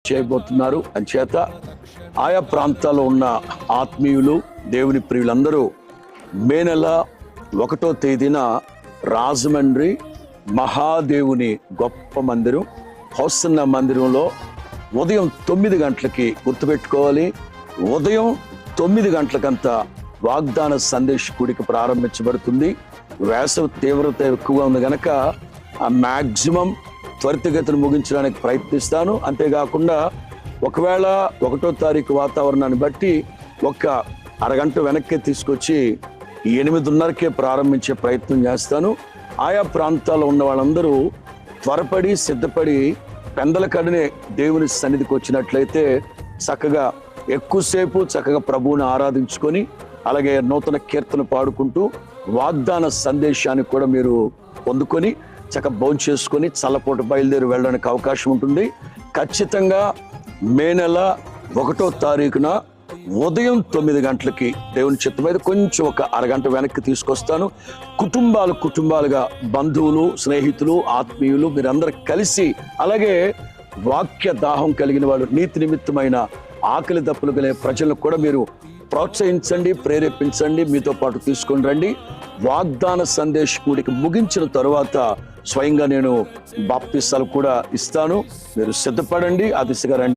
చేయబోతున్నారు. అంచేత ఆయా ప్రాంతాల్లో ఉన్న ఆత్మీయులు, దేవుని ప్రియులందరూ మే నెల 1వ తేదీన రాజమండ్రి మహాదేవుని గొప్ప మందిరం, హోసన్న మందిరంలో ఉదయం 9 గంటలకి గుర్తుపెట్టుకోవాలి. ఉదయం 9 గంటలకంతా వాగ్దాన సందేశ కూడిక ప్రారంభించబడుతుంది. వేసవి తీవ్రత ఎక్కువగా ఉంది కనుక మ్యాక్సిమం త్వరితగతిని ముగించడానికి ప్రయత్నిస్తాను. అంతేకాకుండా ఒకవేళ 1వ తారీఖు వాతావరణాన్ని బట్టి ఒక అరగంట వెనక్కి తీసుకొచ్చి 8:30కే ప్రారంభించే ప్రయత్నం చేస్తాను. ఆయా ప్రాంతాల్లో ఉన్న వాళ్ళందరూ త్వరపడి సిద్ధపడి పెందలకడనే దేవుని సన్నిధికి వచ్చినట్లయితే చక్కగా ఎక్కువసేపు చక్కగా ప్రభువుని ఆరాధించుకొని అలాగే నూతన కీర్తన పాడుకుంటూ వాగ్దాన సందేశాన్ని కూడా మీరు పొందుకొని చక్కగా భోజనం చేసుకొని చల్లపూట బయలుదేరి వెళ్ళడానికి అవకాశం ఉంటుంది. ఖచ్చితంగా మే నెల 1వ తారీఖున ఉదయం 9 గంటలకి దేవుని చిత్తం మీద కొంచెం ఒక అరగంట వెనక్కి తీసుకొస్తాను. కుటుంబాలుగా బంధువులు, స్నేహితులు, ఆత్మీయులు మీరందరూ కలిసి, అలాగే వాక్య దాహం కలిగిన వాళ్ళు, నీతి నిమిత్తమైన ఆకలి దప్పులు కలిగే ప్రజలను కూడా మీరు ప్రోత్సహించండి, ప్రేరేపించండి, మీతో పాటు తీసుకొని రండి. వాగ్దాన సందేశ కూడిక ముగించిన తరువాత స్వయంగా నేను బాప్తిసాలు కూడా ఇస్తాను. మీరు సిద్ధపడండి, ఆ దిశగా రండి.